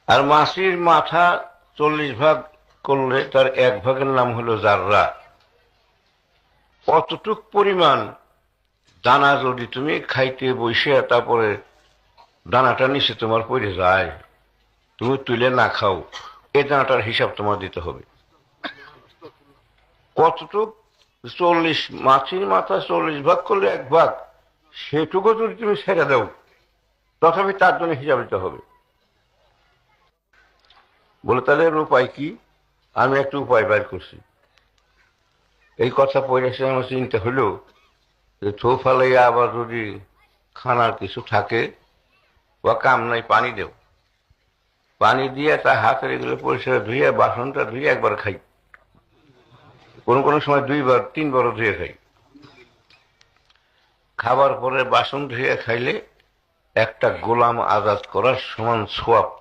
আর মাছির মাথা 40 ভাগ করলে তার 1 ভাগের নাম হলো জাররা। অতটুক পরিমাণ দানা যদি তুমি খাইতে বসে তারপরে দানাটা নিচে তোমার পড়ে যায়, তুমি তুলে না খাও, এই দানাটার হিসাব তোমার দিতে হবে। কতটুক? 40, মাছির মাথা 40 ভাগ করলে 1 ভাগ, সেটুকু যদি তুমি ছেড়ে দাও, তথাপি তার জন্য হিসাব দিতে হবে। বলে তাহলে এর উপায় কি? আমি একটা উপায় বের করছি। এই কথা পড়ে এসে আমার চিন্তা হলো যে থো ফালাইয়া আবার যদি খানার কিছু থাকে বা কাম নাই, পানি দেও, পানি দিয়ে তার হাতের এগুলো পরিষ্কার ধুয়ে বাসনটা ধুয়ে একবার খাই, কোনো কোনো সময় 2বার 3বারও ধুয়ে খাই। খাবার পরে বাসন ধুয়ে খাইলে একটা গোলাম আজাদ করার সমান সোয়াব